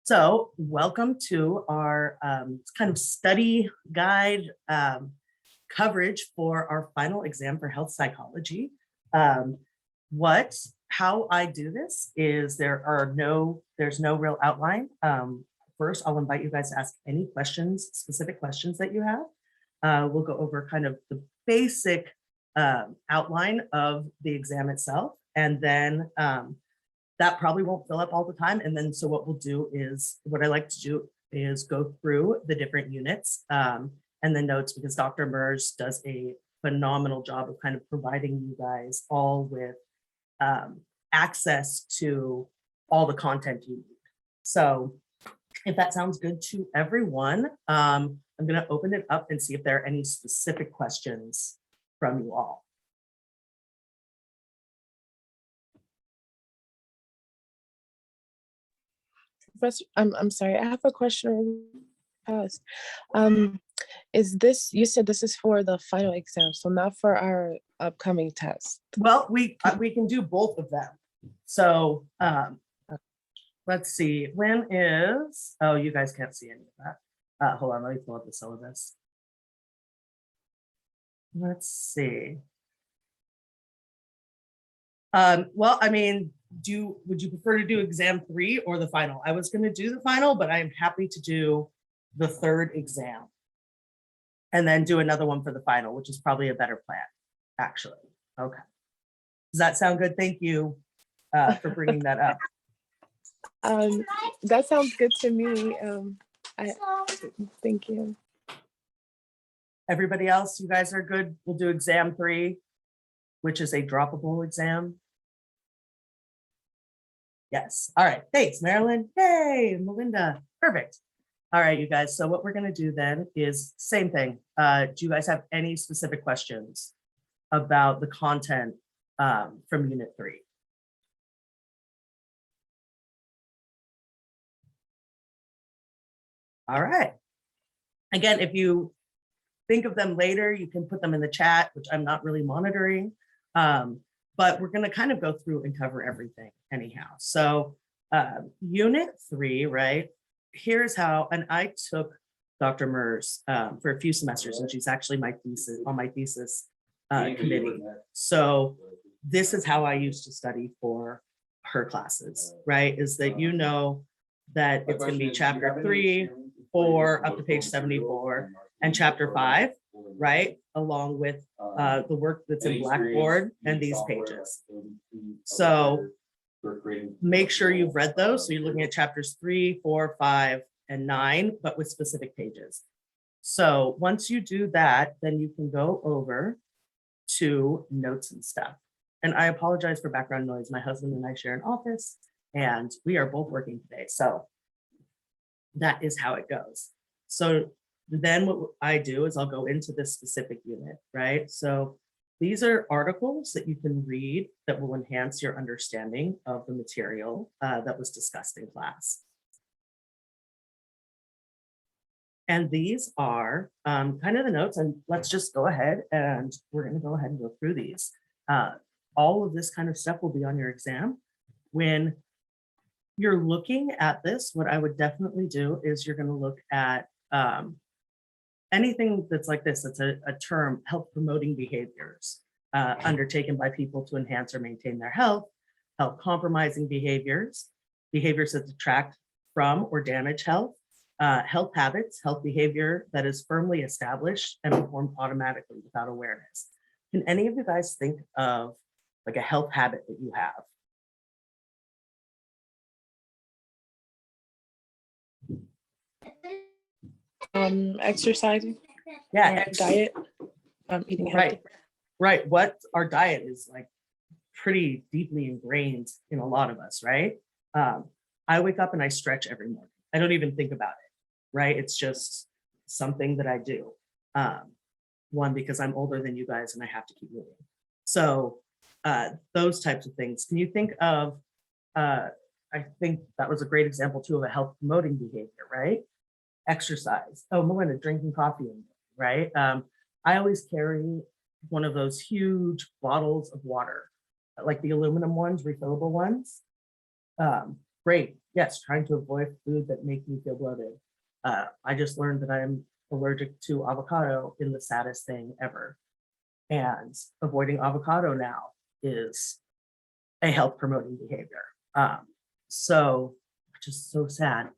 So welcome to our kind of study guide coverage for our final exam for health psychology. How I do this is there's no real outline. First, I'll invite you guys to ask any questions, specific questions that you have. We'll go over kind of the basic outline of the exam itself, and then that probably won't fill up all the time. And then so what we'll do is, what I like to do is go through the different units and the notes, because Dr. Mers does a phenomenal job of kind of providing you guys all with access to all the content you need. So if that sounds good to everyone, I'm going to open it up and see if there are any specific questions from you all. Professor, I'm sorry, I have a question. Is this, you said this is for the final exam, so not for our upcoming test? Well, we can do both of them. So let's see, when is, oh, you guys can't see any of that. Hold on, let me pull up the syllabus. Let's see. Well, I mean, would you prefer to do exam 3 or the final? I was going to do the final, but I'm happy to do the third exam and then do another one for the final, which is probably a better plan, actually. Okay. Does that sound good? Thank you for bringing that up. That sounds good to me. Thank you. Everybody else, you guys are good? We'll do exam 3, which is a droppable exam. Yes. All right. Thanks, Marilyn. Yay, Melinda. Perfect. All right, you guys. So what we're going to do then is same thing. Do you guys have any specific questions about the content from Unit 3? All right. Again, if you think of them later, you can put them in the chat, which I'm not really monitoring. But we're going to kind of go through and cover everything anyhow. So Unit 3, right? Here's how, and I took Dr. Mers for a few semesters, and she's actually my thesis on my thesis committee. So this is how I used to study for her classes, right? Is that you know that it's going to be chapter 3, 4, up to page 74, and chapter 5, right? Along with the work that's in Blackboard and these pages. So make sure you've read those. So you're looking at chapters 3, 4, 5, and 9, but with specific pages. So once you do that, then you can go over to notes and stuff. And I apologize for background noise. My husband and I share an office, and we are both working today. So that is how it goes. So then what I do is I'll go into this specific unit, right? So these are articles that you can read that will enhance your understanding of the material that was discussed in class. And these are kind of the notes, and let's just go ahead and we're going to go ahead and go through these. All of this kind of stuff will be on your exam. When you're looking at this, what I would definitely do is you're going to look at anything that's like this, that's a term, health promoting behaviors undertaken by people to enhance or maintain their health compromising behaviors, behaviors that detract from or damage health, health habits, health behavior that is firmly established and performed automatically without awareness. Can any of you guys think of like a health habit that you have? Exercising. Yeah, diet. Eating healthy. Right. What our diet is like pretty deeply ingrained in a lot of us, right? I wake up and I stretch every morning. I don't even think about it, right? It's just something that I do. One, because I'm older than you guys and I have to keep moving. So those types of things. Can you think of, I think that was a great example too of a health promoting behavior, right? Exercise. Oh, Melinda, drinking coffee, right? I always carry one of those huge bottles of water, like the aluminum ones, refillable ones. Great. yes, trying to avoid food that make me feel bloated. I just learned that I'm allergic to avocado in the saddest thing ever. And avoiding avocado now is a health promoting behavior. So, which is so sad.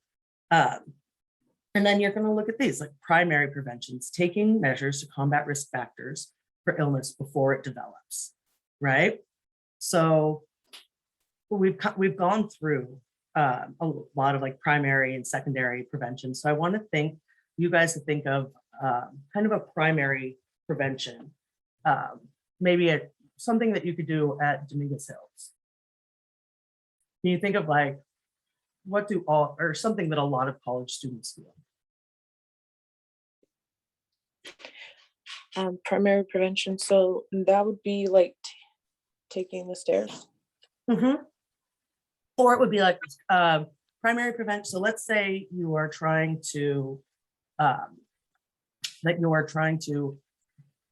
And then you're going to look at these like primary preventions, taking measures to combat risk factors for illness before it develops, right? So we've gone through a lot of like primary and secondary prevention. So I want to think you guys to think of kind of a primary prevention, maybe something that you could do at Dominguez Hills. Can you think of like what do all or something that a lot of college students do? Primary prevention. So that would be like taking the stairs. Mm-hmm. Or it would be like primary prevention. So let's say you are trying to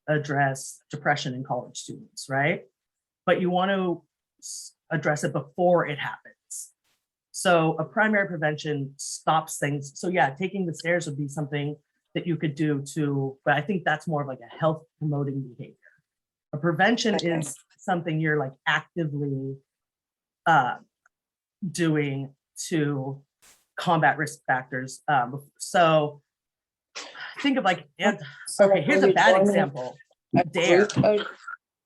address depression in college students, right? But you want to address it before it happens. So a primary prevention stops things. So yeah, taking the stairs would be something that you could do to, but I think that's more of like a health promoting behavior. A prevention is something you're like actively doing to combat risk factors. So think of like, okay, here's a bad example. Dare.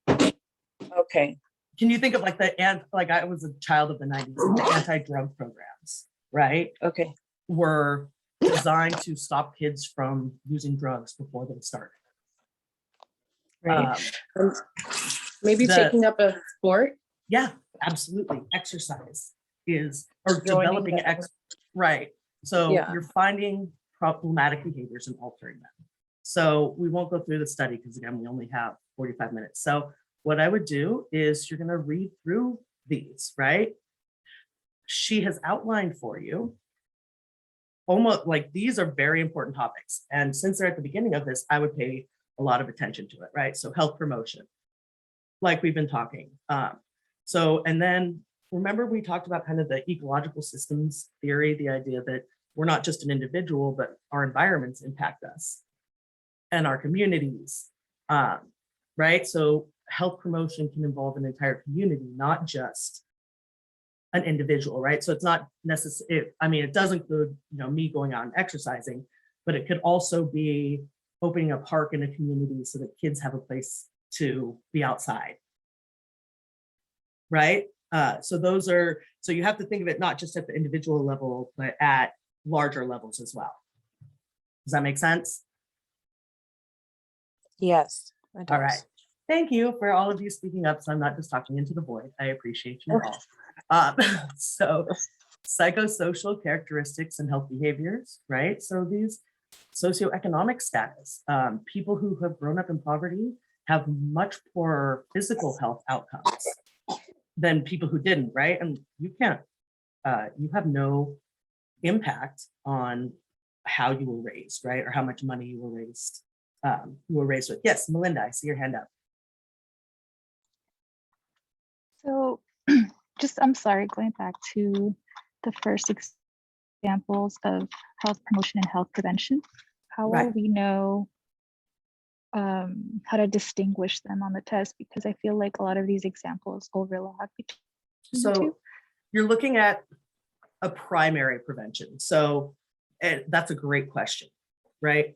Okay. Can you think of like like I was a child of the 90s, the anti-drug programs, right? Okay. Were designed to stop kids from using drugs before they started. Right. Maybe taking up a sport. Yeah, absolutely. Exercise is, or developing, right. So you're finding problematic behaviors and altering them. So we won't go through the study because again, we only have 45 minutes. So what I would do is you're going to read through these, right? She has outlined for you almost like these are very important topics. And since they're at the beginning of this, I would pay a lot of attention to it, right? So health promotion, like we've been talking. So, and then remember we talked about kind of the ecological systems theory, the idea that we're not just an individual, but our environments impact us and our communities, right? So health promotion can involve an entire community, not just an individual, right? So it's not necessary. I mean, it does include, me going out and exercising, but it could also be opening a park in a community so that kids have a place to be outside, right? So you have to think of it not just at the individual level, but at larger levels as well. Does that make sense? Yes. All right. Thank you for all of you speaking up. So I'm not just talking into the void. I appreciate you all. So psychosocial characteristics and health behaviors, right? So these socioeconomic status, people who have grown up in poverty have much poorer physical health outcomes than people who didn't, right? And you have no impact on how you were raised, right? Or how much money you were raised with. Yes, Melinda, I see your hand up. So I'm sorry, going back to the first examples of health promotion and health prevention, how will we know how to distinguish them on the test? Because I feel like a lot of these examples overlap between the two. You're looking at a primary prevention. So that's a great question, right?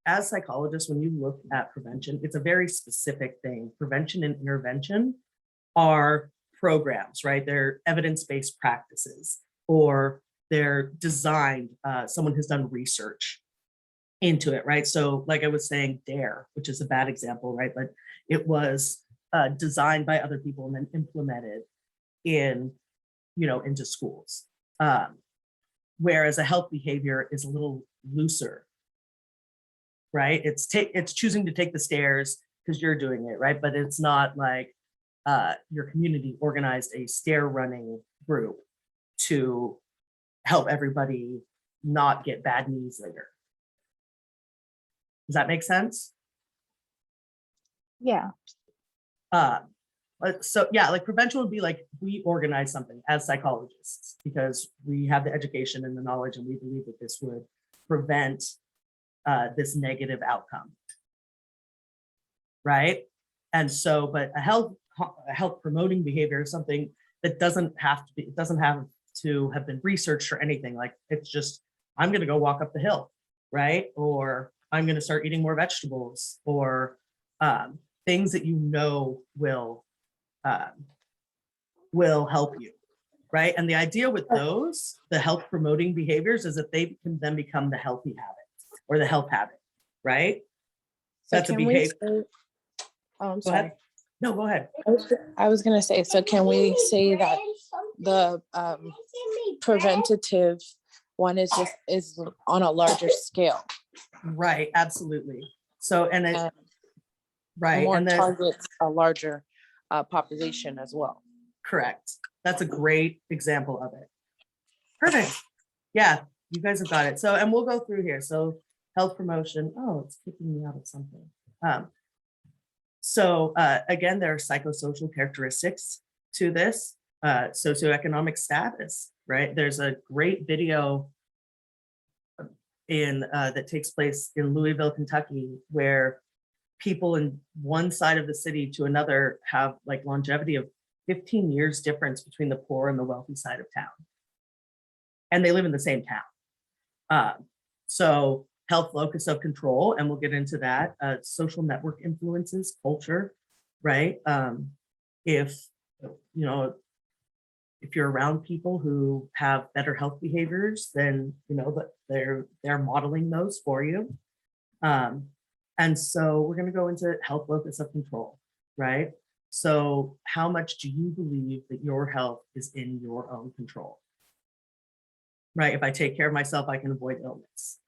As psychologists, when you look at prevention, it's a very specific thing. Prevention and intervention are programs, right? They're evidence-based practices, or they're designed, someone has done research into it, right? So like I was saying, DARE, which is a bad example, right? But it was designed by other people and then implemented into schools. Whereas a health behavior is a little looser, right? It's choosing to take the stairs because you're doing it, right? But it's not like your community organized a stair running group to help everybody not get bad knees later. Does that make sense? Yeah. So yeah, like prevention would be like we organize something as psychologists because we have the education and the knowledge, and we believe that this would prevent this negative outcome, right? And so, but a health promoting behavior is something that doesn't have to be, it doesn't have to have been researched or anything. Like it's just, I'm going to go walk up the hill, right? Or I'm going to start eating more vegetables, or things that you know will help you, right? And the idea with those, the health promoting behaviors, is that they can then become the healthy habit or the health habit, right? So That's a can we behavior. say- Oh, I'm Go sorry. ahead. No, go ahead. I was gonna say, so can we say that the preventative one is on a larger scale? Right, absolutely. So, and it, And right, more and then targets a larger population as well. correct. That's a great example of it. Perfect. Yeah, you guys have got it. So, and we'll go through here. So, health promotion. Oh, it's kicking me out of something. So again, there are psychosocial characteristics to this, socioeconomic status, right? There's a great video in that takes place in Louisville, Kentucky, where people in one side of the city to another have like longevity of 15 years difference between the poor and the wealthy side of town. And they live in the same town. So health locus of control, and we'll get into that, social network influences, culture, right? If, you know, if you're around people who have better health behaviors, then, you know, that they're modeling those for you. And so we're gonna go into health locus of control, right? So how much do you believe that your health is in your own control? Right, if I take care of myself, I can avoid illness.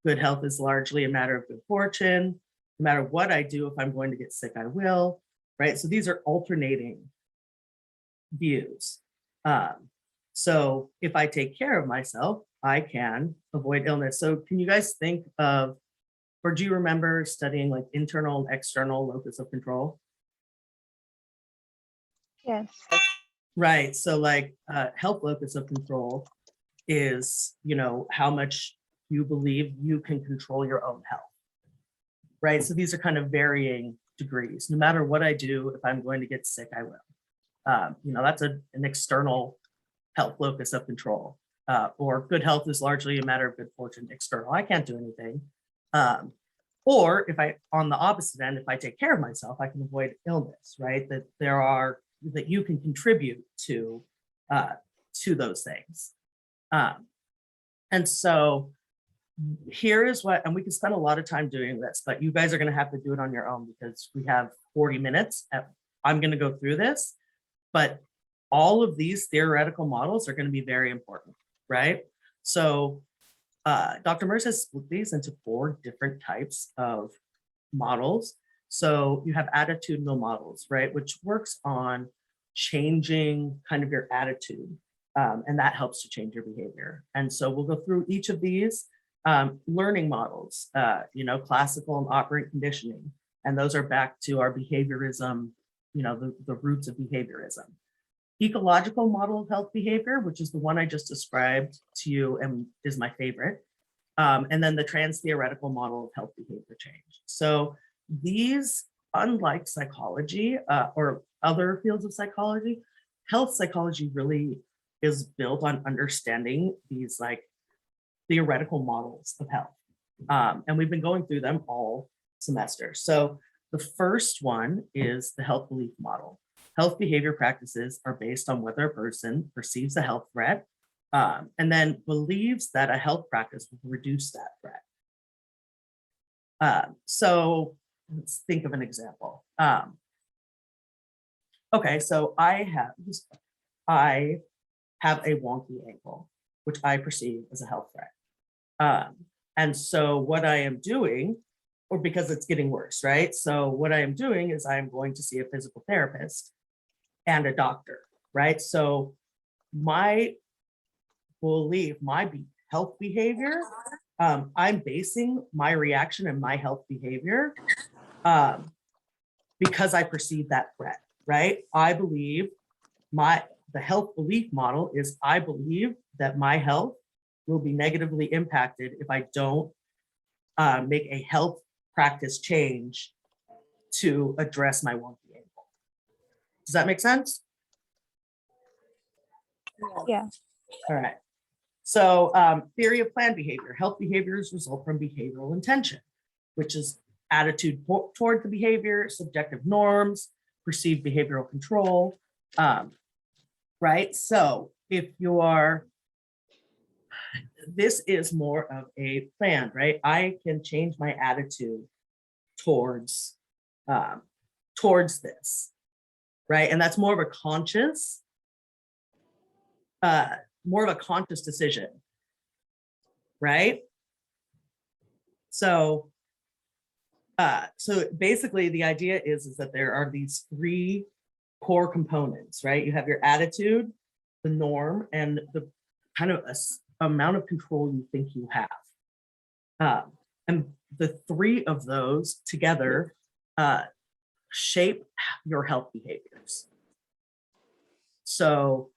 Good health is largely a matter of good fortune. No matter what I do, if I'm going to get sick, I will, right? So these are alternating views. So if I take care of myself, I can avoid illness. So can you guys think of, or do you remember studying like internal and external locus of control? Yes. Right, so like health locus of control is, you know, how much you believe you can control your own health, right? So these are kind of varying degrees. No matter what I do, if I'm going to get sick, I will. You know, that's an external health locus of control. Or good health is largely a matter of good fortune, external. I can't do anything. Or if I, on the opposite end, if I take care of myself, I can avoid illness, right? That you can contribute to those things. And so here is what, and we can spend a lot of time doing this, but you guys are going to have to do it on your own because we have 40 minutes. I'm going to go through this, but all of these theoretical models are going to be very important, right? So Dr. Merz has split these into 4 different types of models. So you have attitudinal models, right? Which works on changing kind of your attitude. And that helps to change your behavior. And so we'll go through each of these. Learning models, you know, classical and operant conditioning. And those are back to our behaviorism, you know, the roots of behaviorism. Ecological model of health behavior, which is the one I just described to you and is my favorite. And then the trans-theoretical model of health behavior change. So these, unlike psychology or other fields of psychology, health psychology really is built on understanding these like theoretical models of health. And we've been going through them all semester. So the first one is the health belief model. Health behavior practices are based on whether a person perceives a health threat and then believes that a health practice will reduce that threat. So let's think of an example. Okay, so I have a wonky ankle, which I perceive as a health threat. And so what I am doing, or because it's getting worse, right? So what I am doing is I'm going to see a physical therapist and a doctor, right? So my belief, my health behavior, I'm basing my reaction and my health behavior because I perceive that threat. right? I believe the health belief model is I believe that my health will be negatively impacted if I don't make a health practice change to address my wonky ankle. Does that make sense? Yeah. All right. So theory of planned behavior. Health behaviors result from behavioral intention, which is attitude toward the behavior, subjective norms, perceived behavioral control, right? So if you are, this is more of a plan, right? I can change my attitude towards this, right? And that's more of a conscious decision, right? So basically the idea is that there are these three core components, right? You have your attitude, the norm, and the kind of amount of control you think you have. And the three of those together shape your health behaviors. So,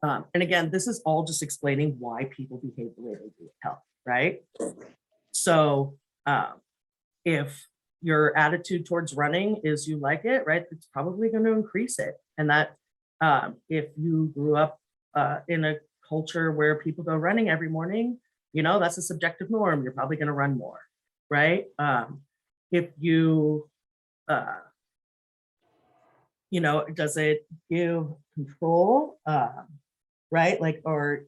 and again, this is all just explaining why people behave the way they do with health, right? So if your attitude towards running is you like it, right, it's probably going to increase it. And that if you grew up in a culture where people go running every morning, you know, that's a subjective norm. You're probably going to run more, right? If you, you know, does it give control, right? Like, or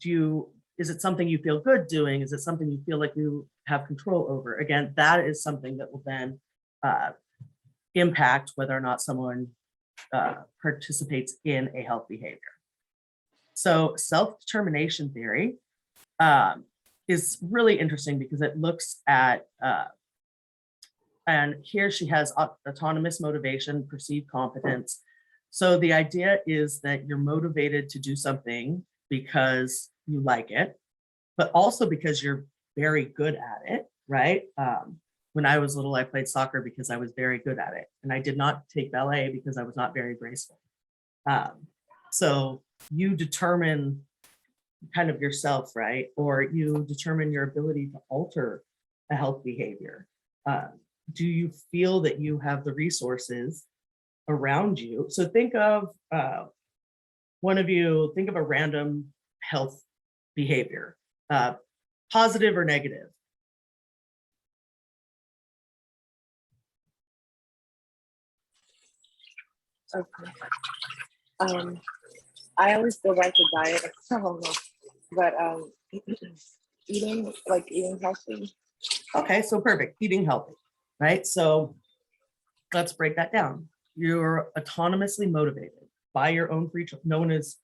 is it something you feel good doing? Is it something you feel like you have control over? Again, that is something that will then impact whether or not someone participates in a health behavior. So self-determination theory is really interesting because it looks at, and here she has autonomous motivation, perceived competence. So the idea is that you're motivated to do something because you like it, but also because you're very good at it, right? When I was little, I played soccer because I was very good at it. And I did not take ballet because I was not very graceful. So you determine kind of yourself, right? Or you determine your ability to alter a health behavior. Do you feel that you have the resources around you? So think of one of you, think of a random health behavior, positive or negative. Okay. I always go back to diet. I don't know, but eating healthy. Okay, so perfect, eating healthy, right? So let's break that down. You're autonomously motivated by your own free choice. No one is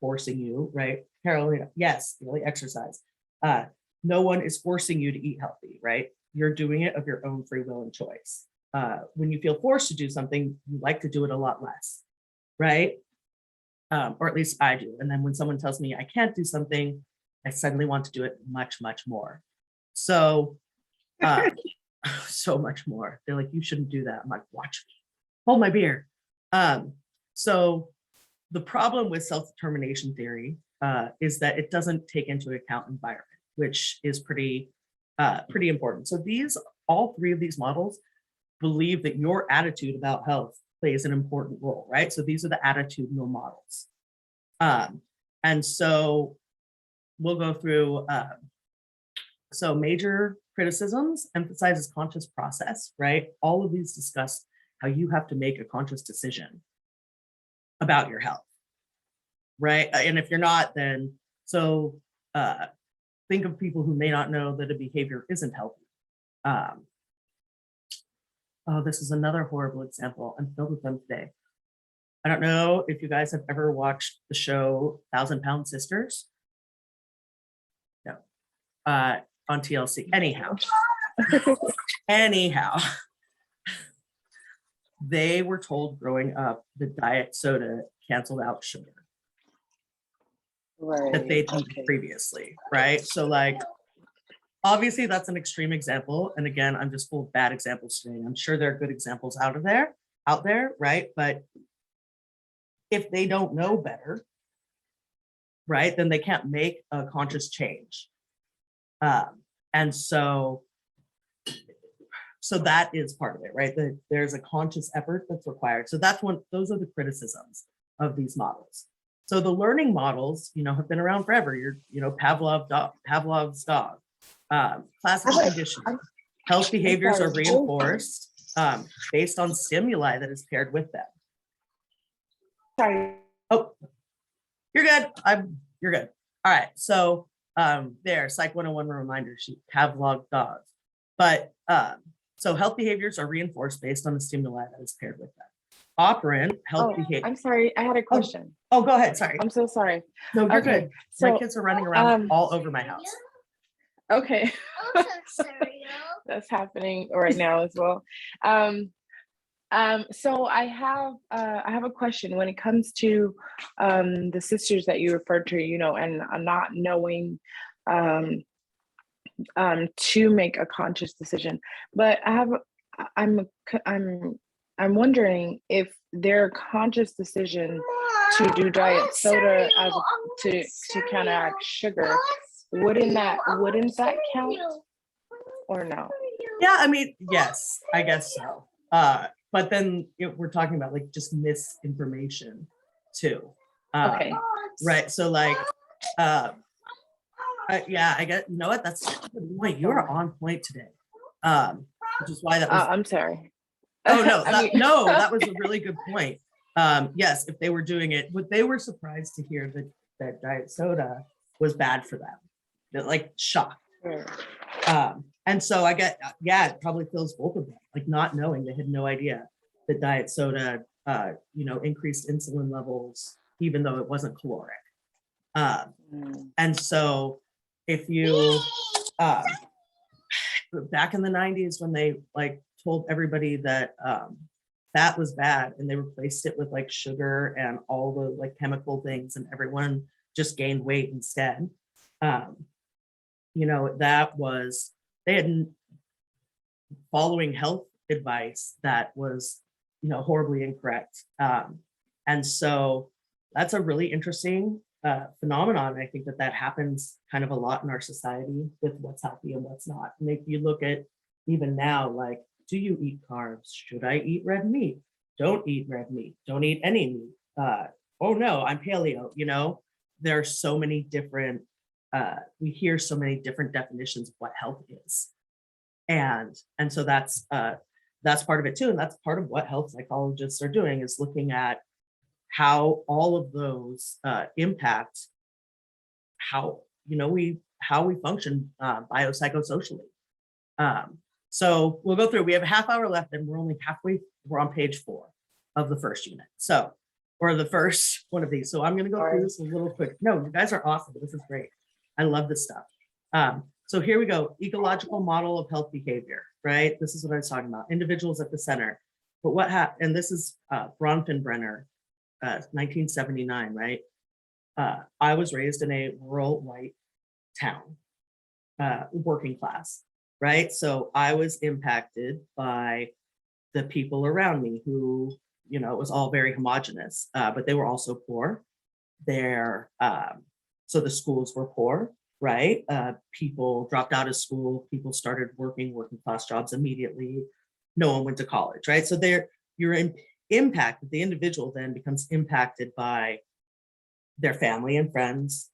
forcing you, right? Carolina, yes, really exercise. No one is forcing you to eat healthy, right? You're doing it of your own free will and choice. When you feel forced to do something, you like to do it a lot less, right? Or at least I do. And then when someone tells me I can't do something, I suddenly want to do it much, much more. So, so much more. They're like, you shouldn't do that. I'm like, watch me, hold my beer. So the problem with self-determination theory is that it doesn't take into account environment, which is pretty important. So all three of these models believe that your attitude about health plays an important role, right? So these are the attitudinal models. And so we'll go through, so major criticisms emphasizes conscious process, right? All of these discuss how you have to make a conscious decision about your health, right? And if you're not, then, so think of people who may not know that a behavior isn't healthy. Oh, this is another horrible example. I'm filled with them today. I don't know if you guys have ever watched the show 1,000-Pound Sisters. No. On TLC. Anyhow, they were told growing up that diet soda canceled out sugar that they'd eaten previously, right? So like, obviously that's an extreme example. And again, I'm just full of bad examples today. I'm sure there are good examples out of there, out there, right? But if they don't know better, right, then they can't make a conscious change. And so that is part of it, right? That there's a conscious effort that's required. So those are the criticisms of these models. So the learning models, have been around forever. Pavlov's dog, classical conditioning, health behaviors are reinforced based on stimuli that is paired with them. Sorry. Oh, you're good. You're good. All right. So there, Psych 101 reminder sheet, Pavlov dogs. But so health behaviors are reinforced based on the stimuli that is paired with them. Operant health behavior. I'm sorry, I had a question. Oh, go ahead. Sorry. I'm so sorry. No, you're Okay, good. so My kids are running around all over my house. okay, that's happening right now as well. So I have a question when it comes to the sisters that you referred to, and not knowing to make a conscious decision. But I'm wondering if their conscious decision to do diet soda to counteract sugar, wouldn't that count or no? Yeah, I mean, yes, I guess so. But then we're talking about like just misinformation too. Okay. Right. So like, yeah, I get, you know what? That's a good point. You are on point today. Which is why that was. I'm sorry. Oh no, I mean- no, that was a really good point. Yes, if they were doing it, but they were surprised to hear that diet soda was bad for them. They're like shocked. And so I get, yeah, it probably feels both of them, like not knowing, they had no idea that diet soda, increased insulin levels, even though it wasn't caloric. And so if you, back in the 90s when they like told everybody that fat was bad and they replaced it with like sugar and all the like chemical things and everyone just gained weight instead. That was, they had following health advice that was, horribly incorrect. And so that's a really interesting phenomenon. I think that happens kind of a lot in our society with what's healthy and what's not. And if you look at even now, like, do you eat carbs? Should I eat red meat? Don't eat red meat. Don't eat any meat. Oh no, I'm paleo. There are so many different, we hear so many different definitions of what health is. And so that's part of it too. And that's part of what health psychologists are doing, is looking at how all of those impact how we function biopsychosocially. So we'll go through. We have a half hour left, and we're only halfway. We're on page 4 of the first unit. So, or the first one of these. So I'm going to go through this a little quick. No, you guys are awesome. This is great. I love this stuff. So here we go. Ecological model of health behavior. Right. This is what I was talking about. Individuals at the center. But what happened? And this is Bronfenbrenner. 1979, right? I was raised in a rural white town, working class, right? So I was impacted by the people around me who, it was all very homogenous, but they were also poor. So the schools were poor, right? People dropped out of school, people started working class jobs immediately. No one went to college, right? So you're impacted. The individual then becomes impacted by their family and friends,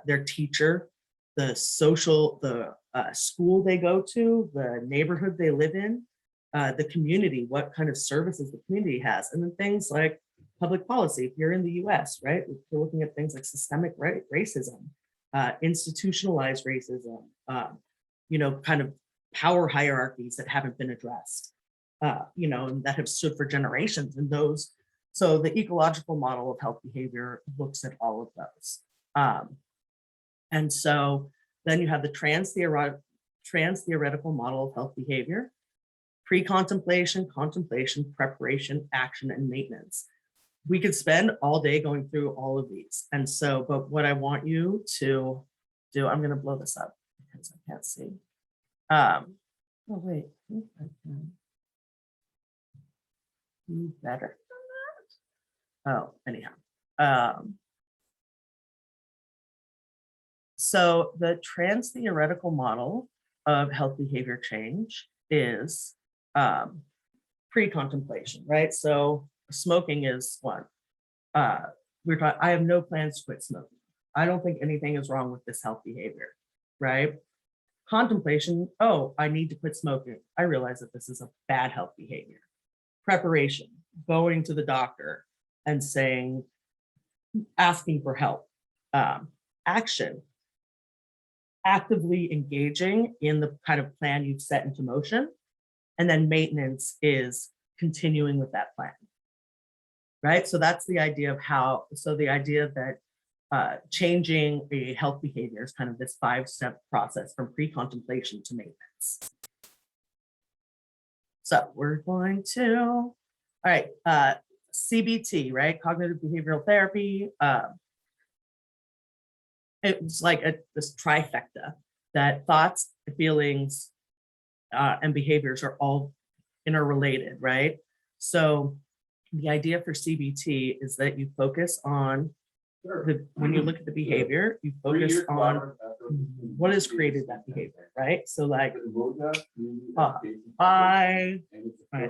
their teacher, the school they go to, the neighborhood they live in, the community, what kind of services the community has, and then things like public policy. If you're in the US, right, we're looking at things like systemic racism, institutionalized racism, kind of power hierarchies that haven't been addressed. And that have stood for generations. And those, so the ecological model of health behavior looks at all of those. And so then you have the trans-theoretical model of health behavior, pre-contemplation, contemplation, preparation, action, and maintenance. We could spend all day going through all of these. And so, but what I want you to do, I'm going to blow this up because I can't see. Oh, wait. do better than that. Oh, anyhow. So the trans theoretical model of health behavior change is pre-contemplation, right? So smoking is one. We're talking, I have no plans to quit smoking. I don't think anything is wrong with this health behavior, right? Contemplation, oh, I need to quit smoking. I realize that this is a bad health behavior. Preparation, going to the doctor and saying, asking for help. Action, actively engaging in the kind of plan you've set into motion. And then maintenance is continuing with that plan, right? So that's the idea of how, so the idea that changing a health behavior is kind of this 5-step process from pre-contemplation to maintenance. So we're going to, all right, CBT, right? Cognitive behavioral therapy. It's like this trifecta that thoughts, feelings, and behaviors are all interrelated, right? So the idea for CBT is that you focus on when you look at the behavior, you focus on what has created that behavior, right? So like, all right,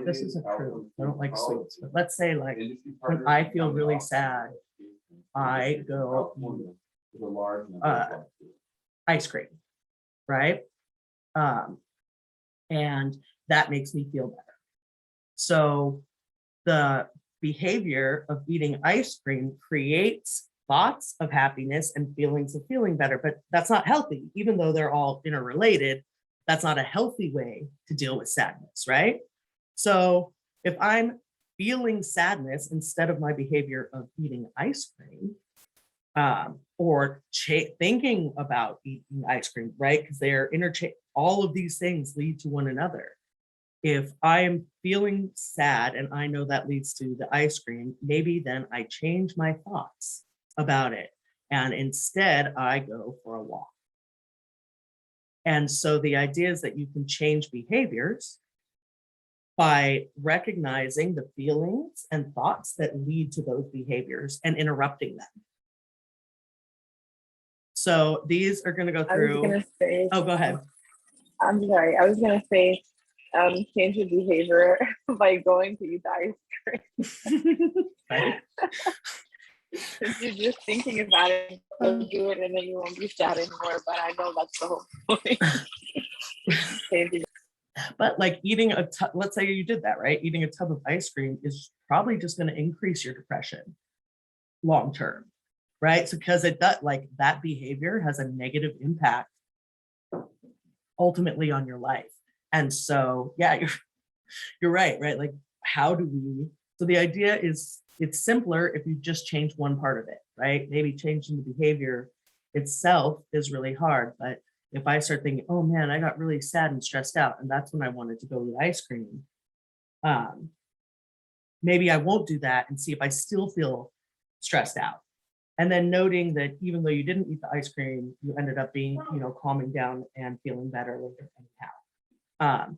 this isn't true. I don't like sweets, but let's say like when I feel really sad, I go ice cream, right? And that makes me feel better. So the behavior of eating ice cream creates thoughts of happiness and feelings of feeling better, but that's not healthy. Even though they're all interrelated, that's not a healthy way to deal with sadness, right? So if I'm feeling sadness instead of my behavior of eating ice cream, or thinking about eating ice cream, right? Because they're all of these things lead to one another. If I'm feeling sad and I know that leads to the ice cream, maybe then I change my thoughts about it. And instead I go for a walk. And so the idea is that you can change behaviors by recognizing the feelings and thoughts that lead to those behaviors and interrupting them. So these are going to go through. I was gonna say, oh, go ahead. I'm sorry. I was gonna say, change your behavior by going to eat the ice cream. Right. Because you're just thinking about it, you'll do it, and then you won't be sad anymore. But I know that's the whole point. But like eating let's say you did that, right? Eating a tub of ice cream is probably just going to increase your depression long term, right? So because it does, like that behavior has a negative impact ultimately on your life. And so, yeah, you're right? Like, how do we, so the idea is it's simpler if you just change one part of it, right? Maybe changing the behavior itself is really hard, but if I start thinking, oh man, I got really sad and stressed out, and that's when I wanted to go eat ice cream, maybe I won't do that and see if I still feel stressed out. And then noting that even though you didn't eat the ice cream, you ended up being, calming down and feeling better later anyhow.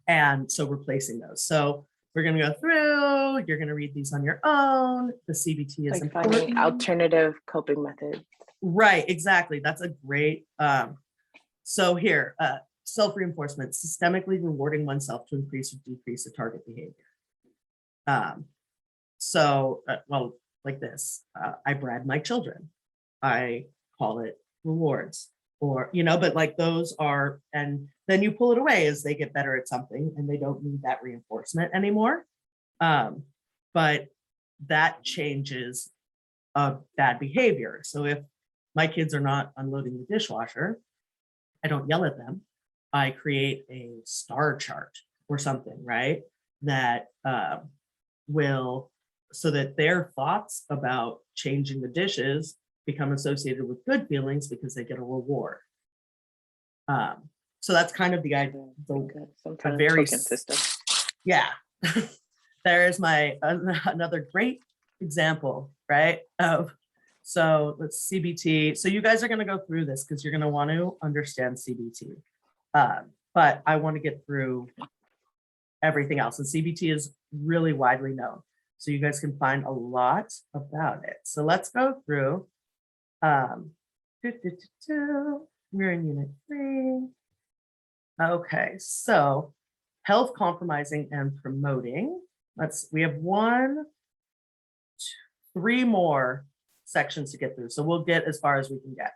And so replacing those. So we're going to go through, you're going to read these on your own. The CBT is like important. finding alternative coping methods. Right, exactly. That's a great, so here, self-reinforcement, systemically rewarding oneself to increase or decrease a target behavior. Well, like this, I brag my children. I call it rewards, or, but like those are, and then you pull it away as they get better at something and they don't need that reinforcement anymore. But that changes a bad behavior. So if my kids are not unloading the dishwasher, I don't yell at them. I create a star chart or something, right? That will, so that their thoughts about changing the dishes become associated with good feelings because they get a reward. So that's kind of the idea. Some kind of token system. Yeah. There's my another great example, right? So let's CBT. So you guys are going to go through this because you're going to want to understand CBT. But I want to get through everything else. And CBT is really widely known. So you guys can find a lot about it. So let's go through. We're in unit 3. Okay, so health compromising and promoting. We have 3 more sections to get through. So we'll get as far as we can get.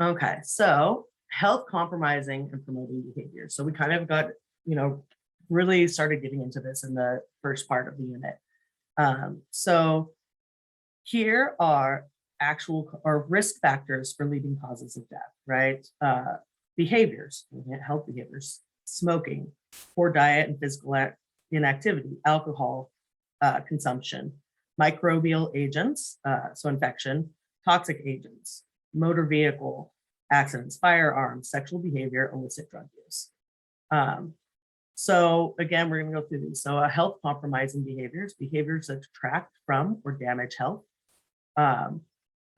Okay, so health compromising and promoting behavior. So we kind of got, really started getting into this in the first part of the unit. So here are risk factors for leading causes of death, right? Behaviors, health behaviors, smoking, poor diet and physical inactivity, alcohol consumption, microbial agents, so infection, toxic agents, motor vehicle accidents, firearms, sexual behavior, illicit drug use. So again, we're going to go through these. So health compromising behaviors that detract from or damage health.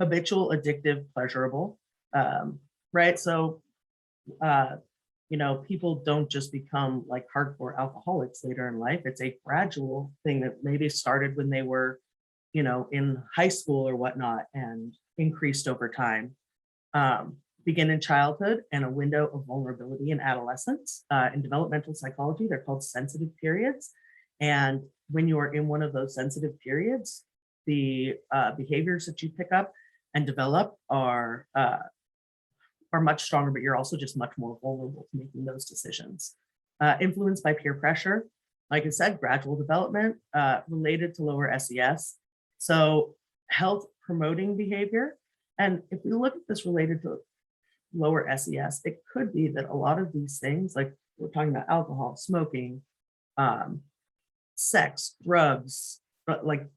Habitual, addictive, pleasurable, right? So, people don't just become like hardcore alcoholics later in life. It's a gradual thing that maybe started when they were, in high school or whatnot and increased over time. Begin in childhood and a window of vulnerability in adolescence. In developmental psychology, they're called sensitive periods. And when you are in one of those sensitive periods, the behaviors that you pick up and develop are much stronger, but you're also just much more vulnerable to making those decisions. Influenced by peer pressure, like I said, gradual development related to lower SES. So health promoting behavior. And if we look at this related to lower SES, it could be that a lot of these things, like we're talking about alcohol, smoking, sex, drugs, but like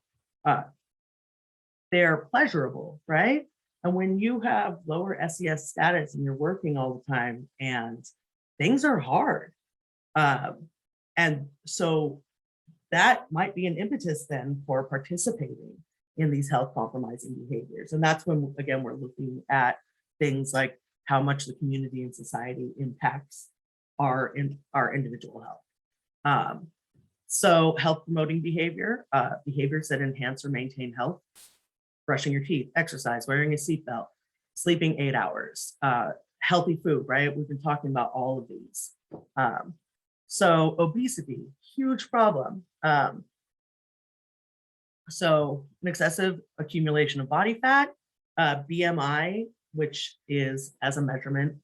they're pleasurable, right? And when you have lower SES status and you're working all the time and things are hard, and so that might be an impetus then for participating in these health compromising behaviors. And that's when, again, we're looking at things like how much the community and society impacts our individual health. So health promoting behavior, behaviors that enhance or maintain health, brushing your teeth, exercise, wearing a seatbelt, sleeping 8 hours, healthy food, right? We've been talking about all of these. So obesity, huge problem. So an excessive accumulation of body fat, BMI, which is as a measurement,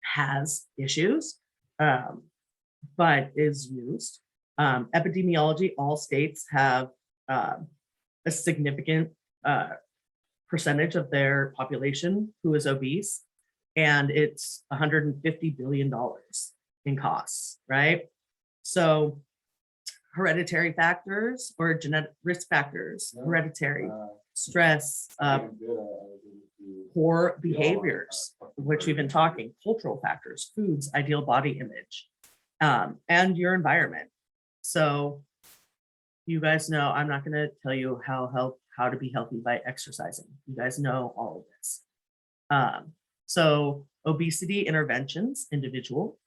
has issues, but is used. Epidemiology, all states have a significant percentage of their population who is obese, and it's $150 billion in costs, right? So hereditary factors or genetic risk factors, hereditary, stress, poor behaviors, which we've been talking, cultural factors, foods, ideal body image, and your environment. So you guys know, I'm not going to tell you how to be healthy by exercising. You guys know all of this. So obesity interventions, individual.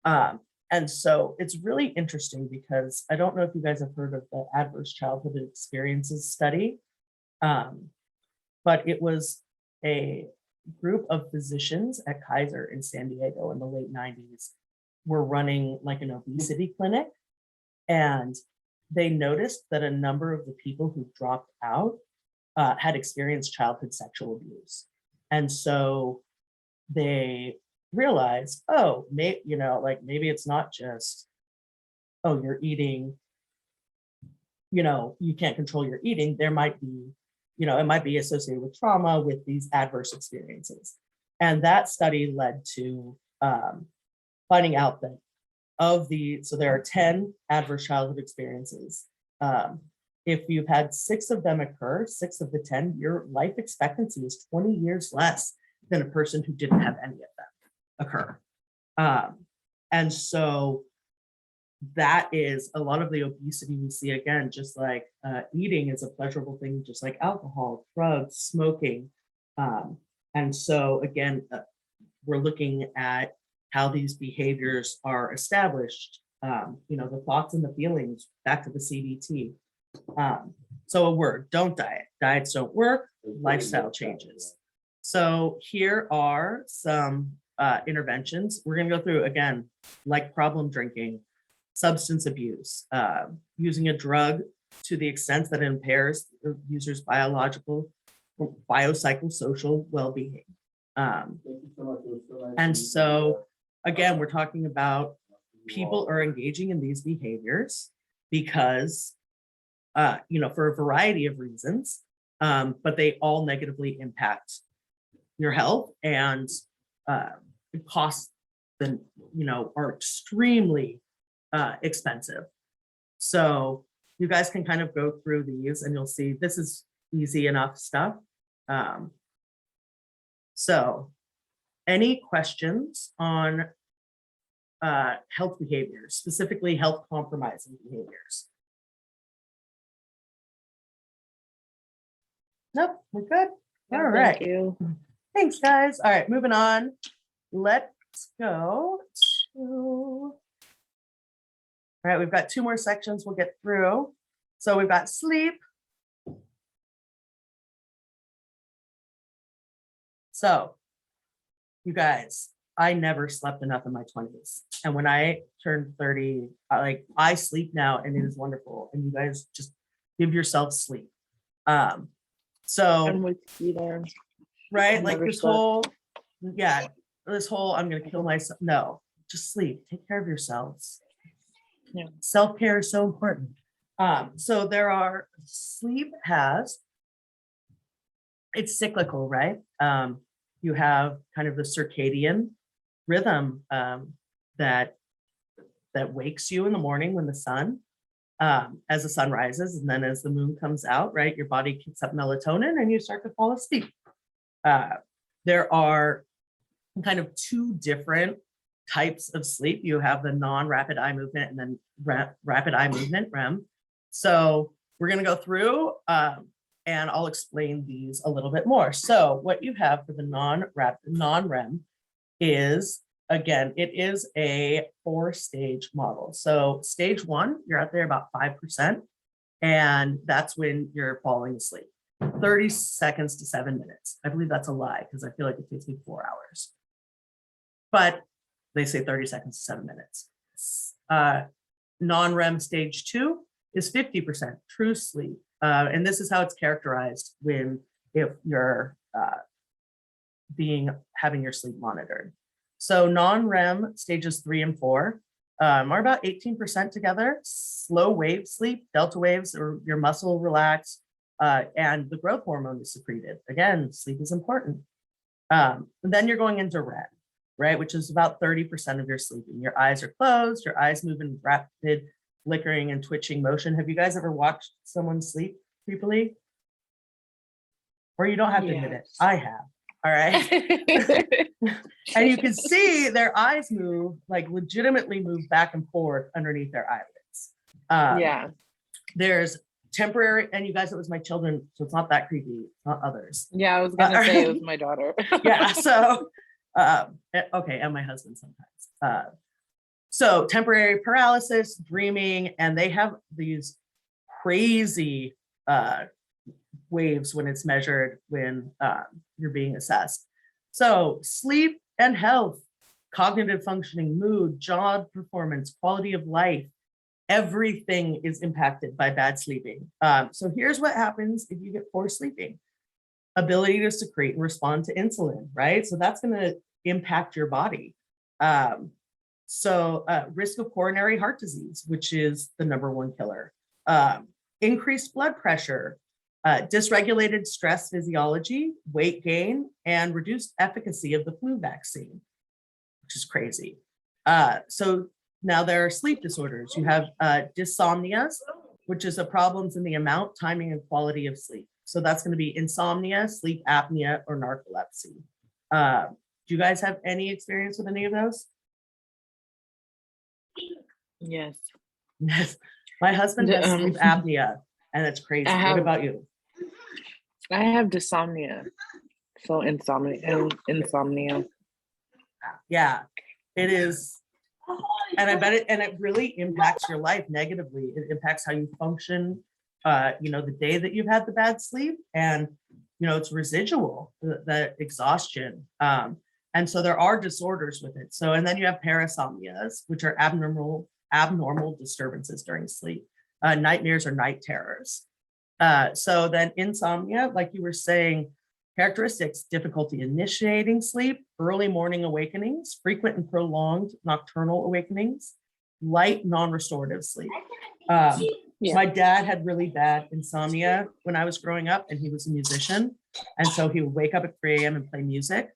And so it's really interesting because I don't know if you guys have heard of the Adverse Childhood Experiences study, but it was a group of physicians at Kaiser in San Diego in the late 90s were running like an obesity clinic. And they noticed that a number of the people who dropped out had experienced childhood sexual abuse. And so they realized, oh, maybe it's not just, oh, you're eating, you can't control your eating. There might be, it might be associated with trauma with these adverse experiences. And that study led to finding out that so there are 10 adverse childhood experiences. If you've had 6 of them occur, 6 of the 10, your life expectancy is 20 years less than a person who didn't have any of them occur. And so that is a lot of the obesity we see, again, just like eating is a pleasurable thing, just like alcohol, drugs, smoking. And so again, we're looking at how these behaviors are established, the thoughts and the feelings, back to the CBT. So a word, don't diet. Diets don't work, lifestyle changes. So here are some interventions. We're going to go through, again, like problem drinking, substance abuse, using a drug to the extent that it impairs the user's biological, biopsychosocial well-being. And so, again, we're talking about people are engaging in these behaviors because, for a variety of reasons, but they all negatively impact your health, and costs are extremely expensive. So you guys can kind of go through these and you'll see this is easy enough stuff. So any questions on health behaviors, specifically health compromising behaviors? Nope, we're good. All right. Thank you. Thanks, guys. All right, moving on. Let's go to. All right, we've got 2 more sections we'll get through. So we've got sleep. So, you guys, I never slept enough in my 20s. And when I turned 30, I sleep now and it is wonderful. And you guys just give yourself sleep. So I'm with you there. right, I like never this slept. whole I'm gonna kill myself. No, just sleep. Take care of yourselves. Yeah. Self-care is so important. So sleep it's cyclical, right? You have kind of the circadian rhythm that wakes you in the morning when the sun, as the sun rises, and then as the moon comes out, right, your body kicks up melatonin and you start to fall asleep. There are kind of 2 different types of sleep. You have the non-rapid eye movement and then rapid eye movement, REM. So we're going to go through and I'll explain these a little bit more. So what you have for the non-REM is, again, it is a 4-stage model. So stage 1, you're out there about 5%, and that's when you're falling asleep. 30 seconds to 7 minutes. I believe that's a lie because I feel like it takes me 4 hours. But they say 30 seconds to 7 minutes. Non-REM stage 2 is 50% true sleep. And this is how it's characterized if you're having your sleep monitored. So non-REM stages 3 and 4 are about 18% together. Slow wave sleep, delta waves, or your muscle relax, and the growth hormone is secreted. Again, sleep is important. And then you're going into REM, right, which is about 30% of your sleeping. Your eyes are closed, your eyes move in rapid flickering and twitching motion. Have you guys ever watched someone sleep creepily? Or you don't have to admit it. Yes. I have. All right. And you can see their eyes move, like legitimately move back and forth underneath their eyelids. Yeah. There's temporary, and you guys, it was my children, so it's not that creepy, not others. Yeah, I was gonna say it was my daughter. Yeah, so okay, and my husband sometimes. So temporary paralysis, dreaming, and they have these crazy waves when it's measured when you're being assessed. So sleep and health, cognitive functioning, mood, job performance, quality of life, everything is impacted by bad sleeping. So here's what happens if you get poor sleeping. Ability to secrete and respond to insulin, right? So that's going to impact your body. Risk of coronary heart disease, which is the #1 killer. Increased blood pressure, dysregulated stress physiology, weight gain, and reduced efficacy of the flu vaccine, which is crazy. So now there are sleep disorders. You have dysomnias, which is a problems in the amount, timing, and quality of sleep. So that's going to be insomnia, sleep apnea, or narcolepsy. Do you guys have any experience with any of those? Yes. Yes. My husband has sleep apnea, and it's crazy. What about you? I have dysomnia. So insomnia. Yeah. It is, and I bet it really impacts your life negatively. It impacts how you function, the day that you've had the bad sleep, and, it's residual, the exhaustion. And so there are disorders with it. So, and then you have parasomnias, which are abnormal disturbances during sleep. Nightmares or night terrors. So then insomnia, like you were saying, characteristics: difficulty initiating sleep, early morning awakenings, frequent and prolonged nocturnal awakenings, light non-restorative sleep. My dad had really bad insomnia when I was growing up, and he was a musician. And so he would wake up at 3 a.m. and play music,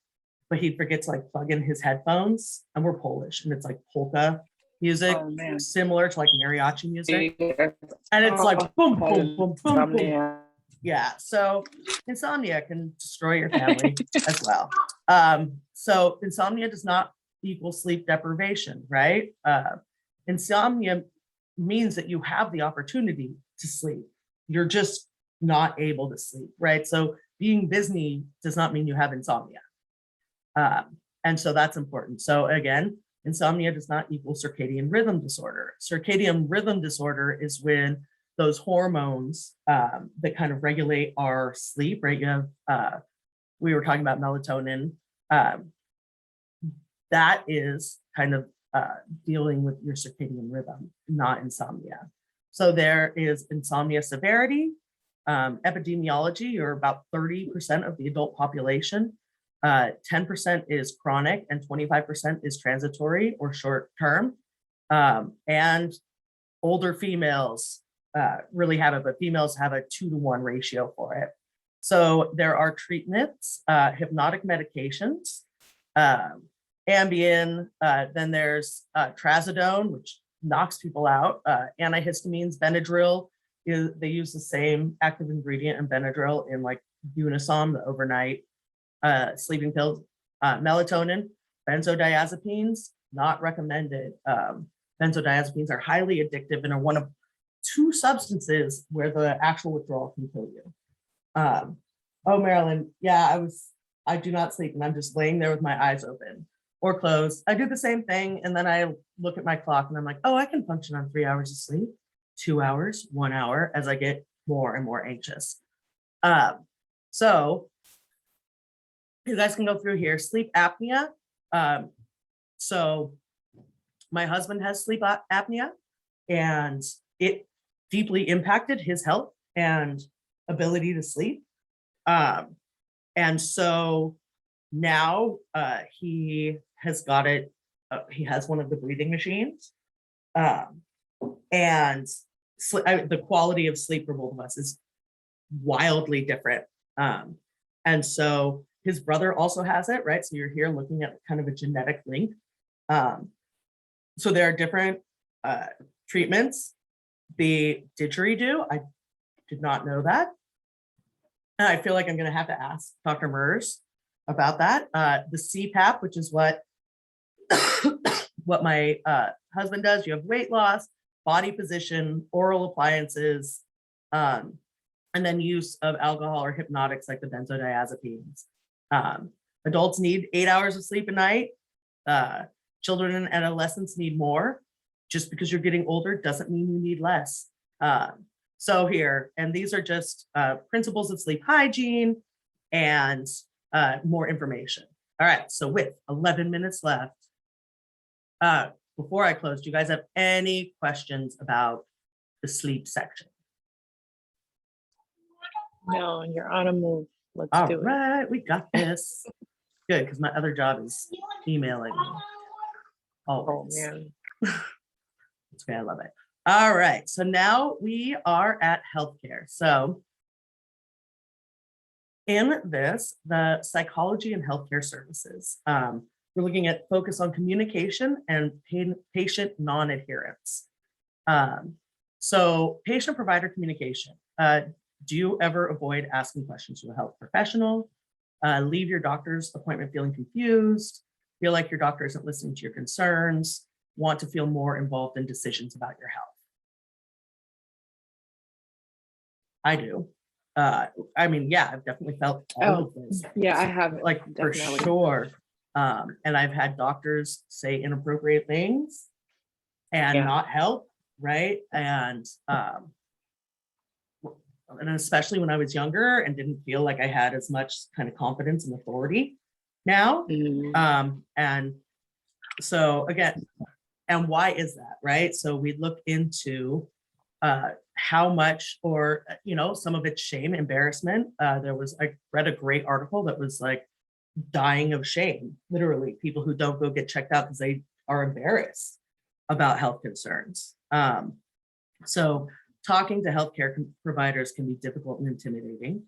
but he'd forget to like plug in his headphones, and we're Polish, and it's like polka music, similar to like mariachi music. And it's like boom, boom, boom, boom, boom. Yeah, so insomnia can destroy your family as well. So insomnia does not equal sleep deprivation, right? Insomnia means that you have the opportunity to sleep. You're just not able to sleep, right? So being busy does not mean you have insomnia. And so that's important. So again, insomnia does not equal circadian rhythm disorder. Circadian rhythm disorder is when those hormones that kind of regulate our sleep, right? You have, we were talking about melatonin. That is kind of dealing with your circadian rhythm, not insomnia. So there is insomnia severity, epidemiology, or about 30% of the adult population. 10% is chronic and 25% is transitory or short term. And older females really have it, but females have a 2-to-1 ratio for it. So there are treatments, hypnotic medications, Ambien, then there's trazodone, which knocks people out, antihistamines, Benadryl, they use the same active ingredient in Benadryl in like Unisom, the overnight sleeping pills, melatonin, benzodiazepines, not recommended. Benzodiazepines are highly addictive and are one of 2 substances where the actual withdrawal can kill you. Oh, Marilyn, yeah, I do not sleep, and I'm just laying there with my eyes open or closed. I do the same thing, and then I look at my clock and I'm like, oh, I can function on 3 hours of sleep, 2 hours, 1 hour, as I get more and more anxious. So you guys can go through here. Sleep apnea. So my husband has sleep apnea, and it deeply impacted his health and ability to sleep. And so now he has got it. He has one of the breathing machines. And the quality of sleep for both of us is wildly different. And so his brother also has it, right? So you're here looking at kind of a genetic link. So there are different treatments. The didgeridoo, I did not know that. And I feel like I'm going to have to ask Dr. Mers about that. The CPAP, which is what my husband does. You have weight loss, body position, oral appliances, and then use of alcohol or hypnotics like the benzodiazepines. Adults need 8 hours of sleep a night. Children and adolescents need more. Just because you're getting older doesn't mean you need less. So here, and these are just principles of sleep hygiene and more information. All right, so with 11 minutes left, before I close, do you guys have any questions about the sleep section? No, you're on a move. Let's All do it. right, we got this. Good, because my other job is emailing me. Oh Always. man. It's okay, I love it. All right, so now we are at healthcare. So in this, the psychology and healthcare services, we're looking at focus on communication and patient non-adherence. So patient-provider communication. Do you ever avoid asking questions to a health professional? Leave your doctor's appointment feeling confused? Feel like your doctor isn't listening to your concerns? Want to feel more involved in decisions about your health? I do. I mean, yeah, I've definitely felt all of this. Yeah, I have it. Like Definitely. for sure. And I've had doctors say inappropriate things and Yeah. not help, right? And especially when I was younger and didn't feel like I had as much kind of confidence and authority now. And so again, and why is that, right? So we look into how much, or, some of it's shame, embarrassment. I read a great article that was like dying of shame, literally people who don't go get checked out because they are embarrassed about health concerns. So talking to healthcare providers can be difficult and intimidating.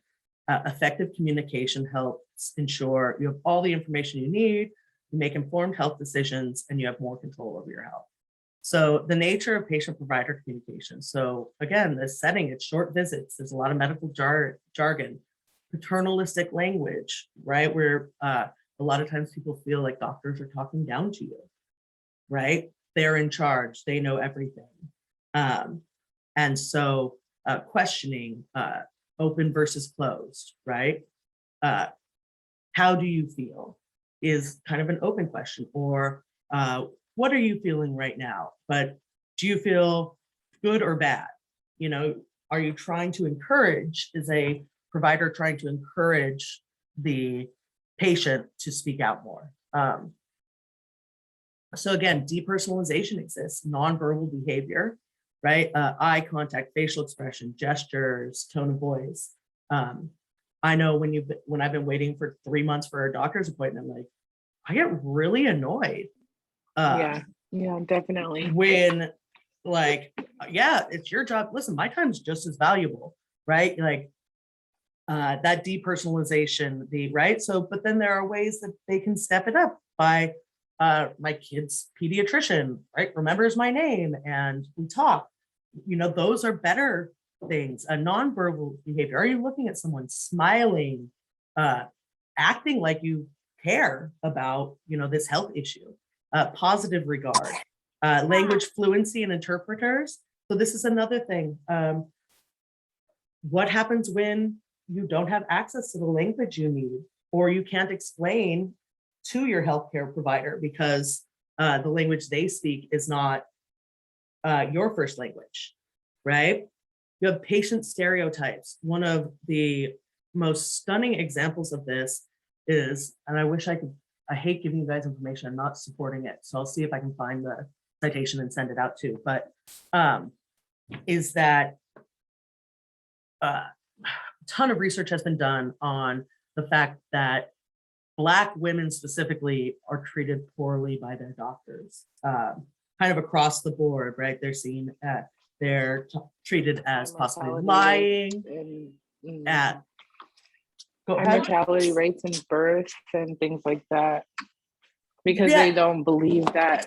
Effective communication helps ensure you have all the information you need, you make informed health decisions, and you have more control over your health. So the nature of patient-provider communication. So again, the setting, it's short visits. There's a lot of medical jargon, paternalistic language, right? Where a lot of times people feel like doctors are talking down to you, right? They're in charge, they know everything. And so questioning, open versus closed, right? How do you feel is kind of an open question, or what are you feeling right now? But do you feel good or bad? Are you trying to encourage, is a provider trying to encourage the patient to speak out more? So again, depersonalization exists, nonverbal behavior, right? Eye contact, facial expression, gestures, tone of voice. I know when I've been waiting for 3 months for a doctor's appointment, like I get really annoyed. Yeah, definitely. When it's your job. Listen, my time's just as valuable, right? Like that depersonalization, right? So, but then there are ways that they can step it up by my kid's pediatrician, right? Remembers my name and we talk. Those are better things. A nonverbal behavior. Are you looking at someone, smiling, acting like you care about, this health issue? Positive regard, language fluency and interpreters. So this is another thing. What happens when you don't have access to the language you need, or you can't explain to your healthcare provider because the language they speak is not your first language, right? You have patient stereotypes. One of the most stunning examples of this is, and I hate giving you guys information, I'm not supporting it. So I'll see if I can find the citation and send it out too. But is that a ton of research has been done on the fact that Black women specifically are treated poorly by their doctors, kind of across the board, right? They're seen they're treated as possibly lying. Mortality rates in birth and things like that, because they don't believe that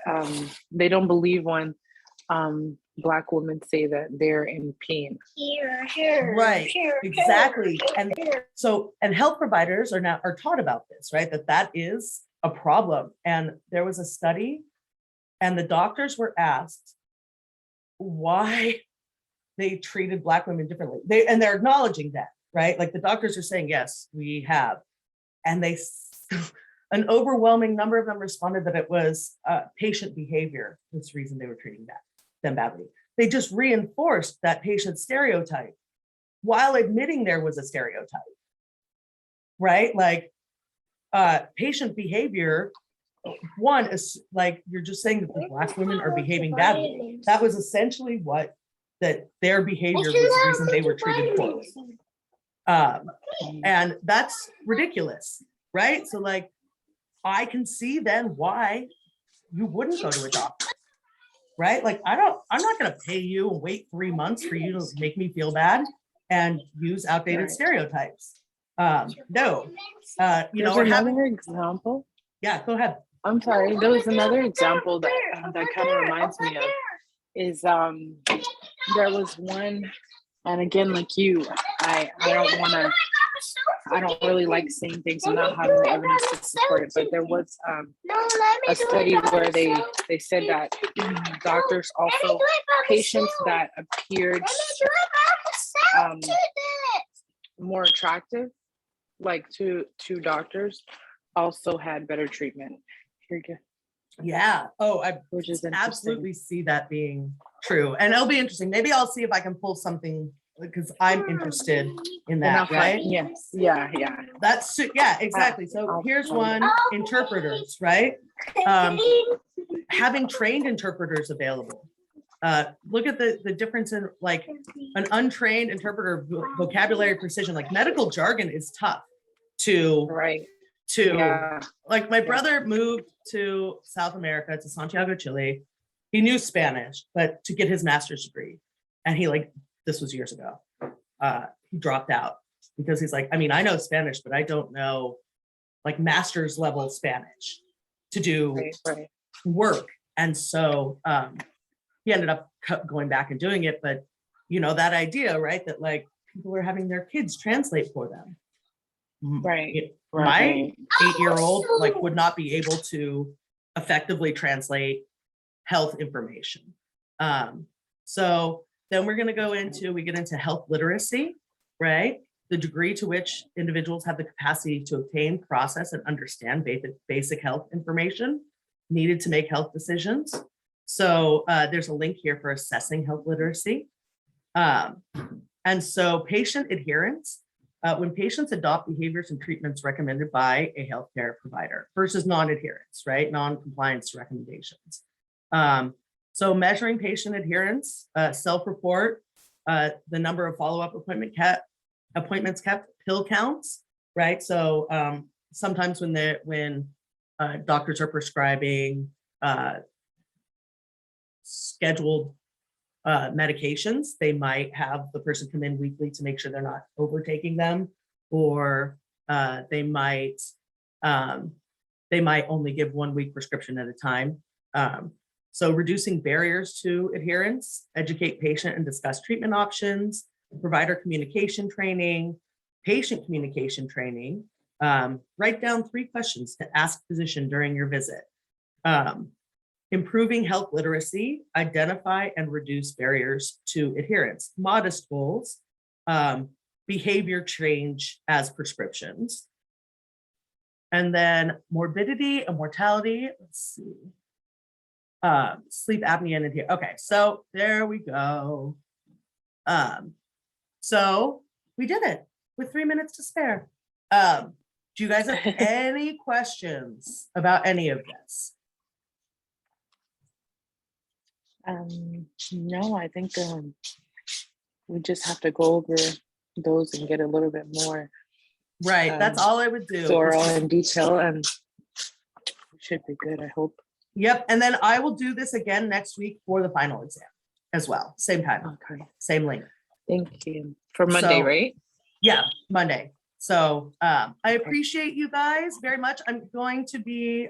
they don't believe when Black women say that they're in pain. Right, exactly. And so, and health providers are taught about this, right? That is a problem. And there was a study, and the doctors were asked why they treated Black women differently. They're acknowledging that, right? Like the doctors are saying, yes, we have. And an overwhelming number of them responded that it was patient behavior. That's the reason they were treating them badly. They just reinforced that patient stereotype while admitting there was a stereotype, right? Like patient behavior, one is like, you're just saying that the Black women are behaving badly. That was essentially that their behavior was the reason they were treated poorly. And that's ridiculous, right? So like, I can see then why you wouldn't go to a doctor, right? Like, I'm not going to pay you and wait 3 months for you to make me feel bad and use outdated stereotypes. No, or another example. Yeah, go ahead. I'm sorry. There was another example that kind of reminds me of is there was one, and again, like you, I don't really like saying things and not having the evidence to support it, but there was a study where they said that doctors also, patients that appeared more attractive, like to doctors, also had better treatment. Here you go. Yeah. Oh, I Which is interesting. absolutely see that being true. And it'll be interesting. Maybe I'll see if I can pull something because I'm interested in that, right? Yes. Yeah. Yeah. That's yeah, exactly. So here's one, interpreters, right? Having trained interpreters available. Look at the difference in like an untrained interpreter vocabulary precision, like medical jargon is tough to Right. to like my brother moved to South America, to Santiago, Chile. He knew Spanish, but to get his master's degree. And he like, this was years ago. He dropped out because he's like, I mean, I know Spanish, but I don't know like master's level Spanish to do work. And so he ended up going back and doing it. But you know, that idea, right? That like people are having their kids translate for them. Right. My 8-year-old like would not be able to effectively translate health information. So then we're going to go into, we get into health literacy, right? The degree to which individuals have the capacity to obtain, process, and understand basic health information needed to make health decisions. So there's a link here for assessing health literacy. And so patient adherence, when patients adopt behaviors and treatments recommended by a healthcare provider versus non-adherence, right? Non-compliance to recommendations. So measuring patient adherence, self-report, the number of follow-up appointments kept, pill counts, right? So sometimes when doctors are prescribing scheduled medications, they might have the person come in weekly to make sure they're not overtaking them, or they might only give 1 week prescription at a time. So reducing barriers to adherence, educate patient and discuss treatment options, provider communication training, patient communication training, write down 3 questions to ask physician during your visit. Improving health literacy, identify and reduce barriers to adherence, modest goals, behavior change as prescriptions. And then morbidity and mortality, let's see. Sleep apnea and adherence. Okay, so there we go. So we did it with 3 minutes to spare. Do you guys have any questions about any of this? No, I think we just have to go over those and get a little bit more Right, that's all I would do. thorough and detail, and it should be good, I hope. Yep, and then I will do this again next week for the final exam as well. Same time, Okay. same link. Thank you. For Monday, So- right? Yeah, Monday. So I appreciate you guys very much. I'm going to be